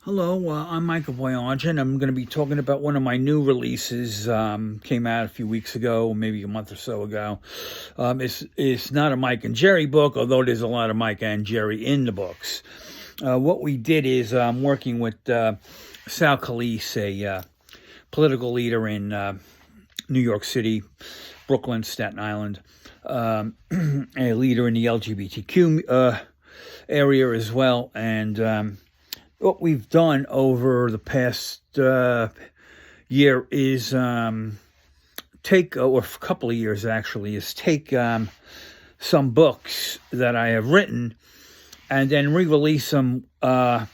Hello, I'm Michael Boyajian. I'm going to be talking about one of my new releases. Came out a few weeks ago, maybe a month or so ago. It's not a Mike and Jerry book, although there's a lot of Mike and Jerry in the books. What we did is working with Sal Calise, a political leader in New York City, Brooklyn, Staten Island, a leader in the LGBTQ area as well, and what we've done over the past year is take, or a couple of years actually, is take some books that I have written and then re-release them with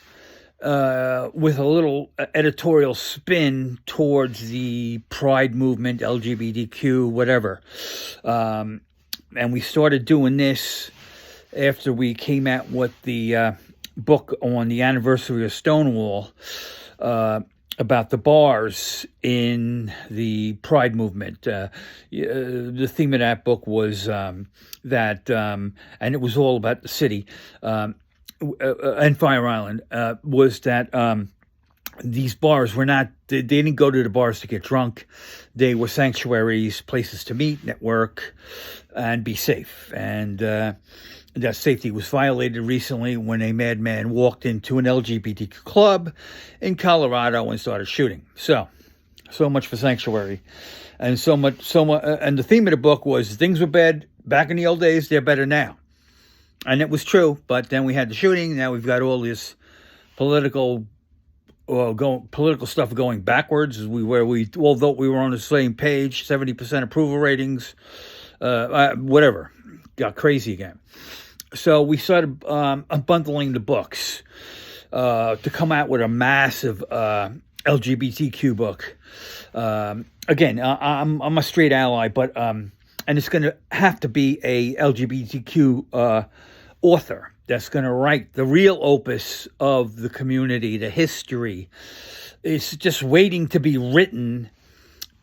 a little editorial spin towards the Pride movement, LGBTQ, whatever. And we started doing this after we came out with the book on the anniversary of Stonewall about the bars in the Pride movement. The theme of that book was and it was all about the city and Fire Island, was that these bars were not, they didn't go to the bars to get drunk. They were sanctuaries, places to meet, network, and be safe. And that safety was violated recently when a madman walked into an LGBTQ club in Colorado and started shooting. So much for sanctuary. And and the theme of the book was things were bad back in the old days, they're better now. And it was true, but then we had the shooting. Now we've got all this political stuff going backwards, although we were on the same page, 70% approval ratings, whatever, got crazy again. So we started bundling the books to come out with a massive LGBTQ book. Again, I'm a straight ally, but and it's going to have to be a LGBTQ author that's going to write the real opus of the community, the history. It's just waiting to be written,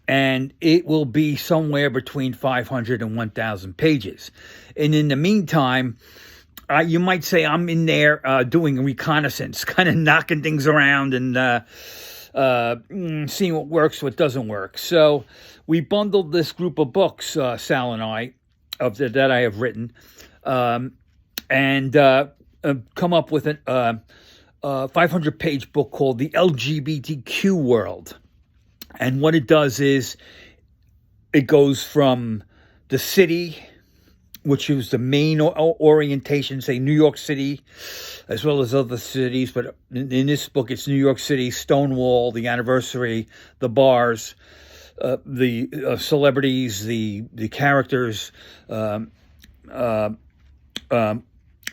and it will be somewhere between 500 and 1,000 pages. And in the meantime, you might say I'm in there doing reconnaissance, kind of knocking things around and seeing what works, what doesn't work. So we bundled this group of books, Sal and I, that I have written, and come up with a 500-page book called The LGBTQ World. And what it does is it goes from the city, which is the main orientation, say New York City, as well as other cities. But in this book, it's New York City, Stonewall, the anniversary, the bars, the celebrities, the characters,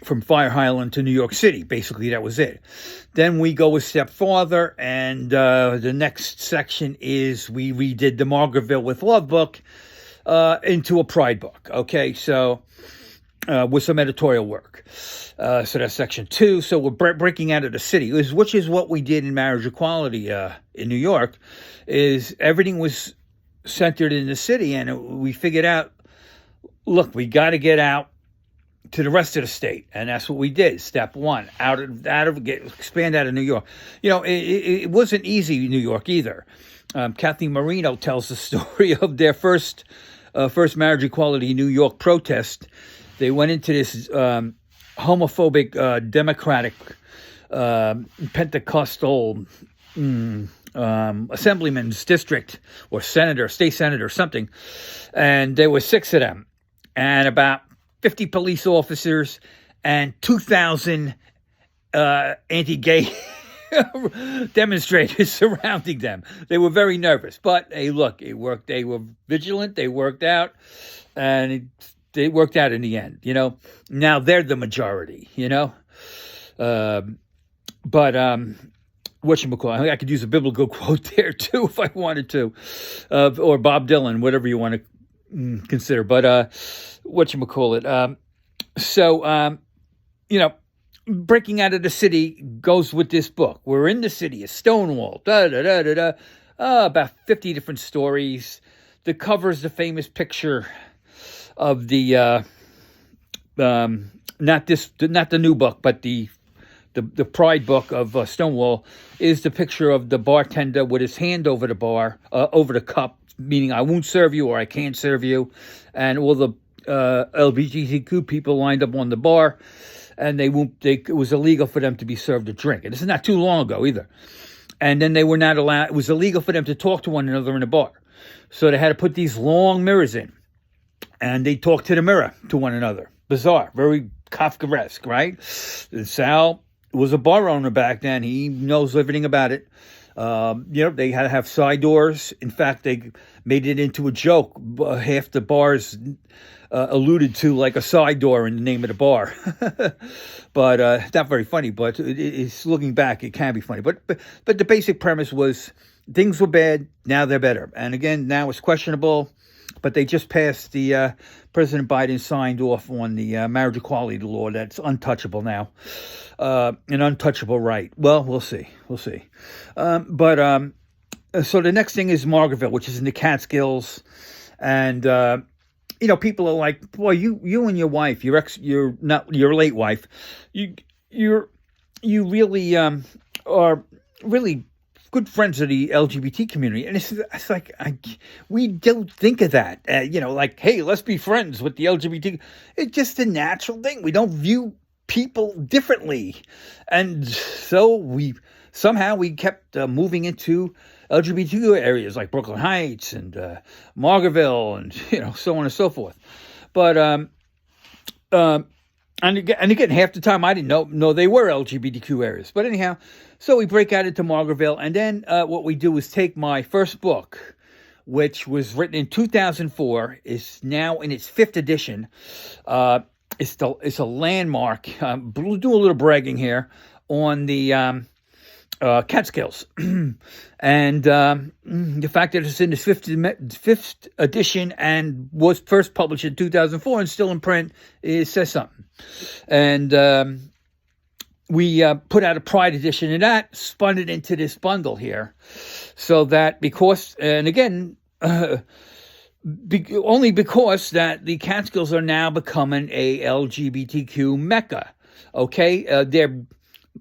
from Fire Island to New York City. Basically, that was it. Then we go a step farther, and the next section is we redid the Margaretville with Love book into a Pride book. Okay, so with some editorial work. So that's section 2. So we're breaking out of the city, which is what we did in marriage equality in New York. Is everything was centered in the city, and we figured out, look, we got to get out to the rest of the state, and that's what we did. Step 1, expand out of New York. You know, it wasn't easy in New York either. Kathy Marino tells the story of their first marriage equality New York protest. They went into this homophobic Democratic Pentecostal assemblyman's district or state senator, something, and there were 6 of them, and about 50 police officers and 2,000 anti-gay demonstrators surrounding them. They were very nervous, but hey, look, it worked. They were vigilant. They worked out, and it worked out in the end. You know, now they're the majority. You know, but whatchamacallit, I could use a biblical quote there too if I wanted to, or Bob Dylan, whatever you want to consider. But whatchamacallit, you know, breaking out of the city goes with this book. We're in the city of Stonewall, about 50 different stories. The cover is the famous picture of the not the new book, but the the Pride book of Stonewall, is the picture of the bartender with his hand over the bar, over the cup, meaning I won't serve you or I can't serve you, and all the LGBTQ people lined up on the bar, and it was illegal for them to be served a drink. And this is not too long ago either. And then they were not allowed. It was illegal for them to talk to one another in a bar, so they had to put these long mirrors in, and they talked to the mirror to one another. Bizarre, very Kafkaesque, right? Sal was a bar owner back then. He knows everything about it. They had to have side doors. In fact, they made it into a joke. Half the bars alluded to like a side door in the name of the bar. But it's not very funny, but it's looking back, it can be funny. But the basic premise was things were bad, now they're better. And again, now it's questionable, but they just passed President Biden signed off on the marriage equality law that's untouchable now. An untouchable right. Well, we'll see. So the next thing is Margaretville, which is in the Catskills. And, people are like, boy, you and your wife, your late wife, you really are really good friends of the LGBT community. And it's like, we don't think of that, like, hey, let's be friends with the LGBT. It's just a natural thing. We don't view people differently. And so we kept moving into LGBTQ areas like Brooklyn Heights and Margaretville and, so on and so forth. But, and again, half the time I didn't know they were LGBTQ areas. But anyhow, so we break out into Margaretville. And then what we do is take my first book, which was written in 2004, is now in its 5th edition. It's a landmark. Do a little bragging here on the Catskills, and the fact that it's in its 5th edition and was first published in 2004 and still in print, it says something. And we put out a Pride edition, and that spun it into this bundle here, so that only because that the Catskills are now becoming a LGBTQ mecca. Okay,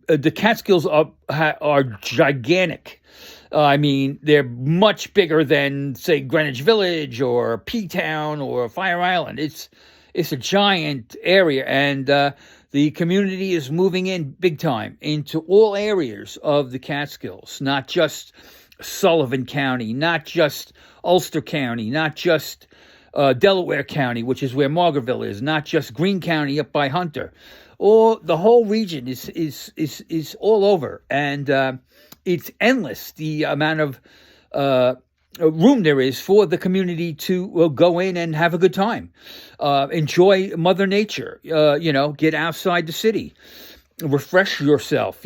the Catskills are gigantic. They're much bigger than, say, Greenwich Village or P-Town or Fire Island. It's a giant area, and the community is moving in big time into all areas of the Catskills, not just Sullivan County, not just Ulster County, not just Delaware County, which is where Margaretville is, not just Greene County up by Hunter. Or the whole region is all over, and it's endless the amount of room there is for the community to go in and have a good time, enjoy Mother Nature, get outside the city, refresh yourself,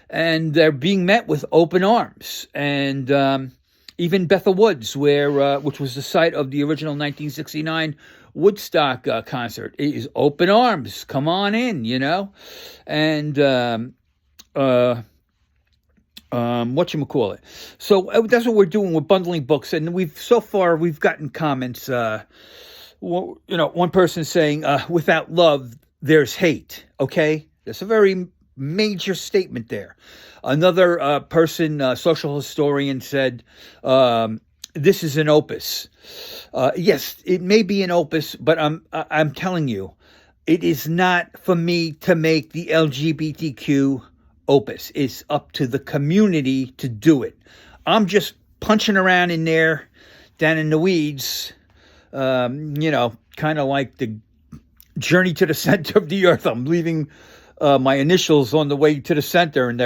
and they're being met with open arms. And even Bethel Woods, which was the site of the original 1969 Woodstock concert, is open arms. Come on in, and whatchamacallit. So that's what we're doing. We're bundling books, and we've gotten comments. One person saying, "Without love, there's hate." Okay, that's a very major statement there. Another person, social historian, said, "This is an opus." Yes, it may be an opus, but I'm telling you, it is not for me to make the LGBTQ opus. It's up to the community to do it. I'm just punching around in there, down in the weeds, kind of like the journey to the center of the earth. I'm leaving my initials on the way to the center, and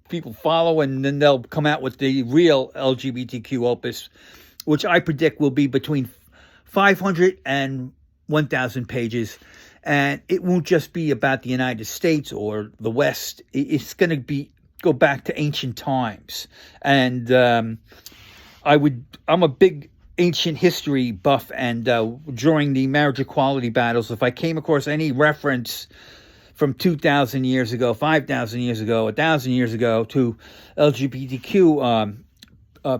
people follow, and then they'll come out with the real LGBTQ opus, which I predict will be between 500 and 1,000 pages. And it won't just be about the United States or the West. It's going to go back to ancient times. And I'm a big ancient history buff, and during the marriage equality battles, if I came across any reference from 2,000 years ago, 5,000 years ago, 1,000 years ago to LGBTQ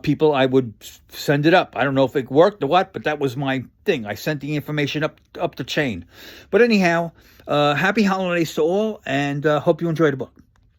people, I would send it up. I don't know if it worked or what, but that was my thing. I sent the information up the chain. But anyhow, happy holidays to all, and hope you enjoyed the book.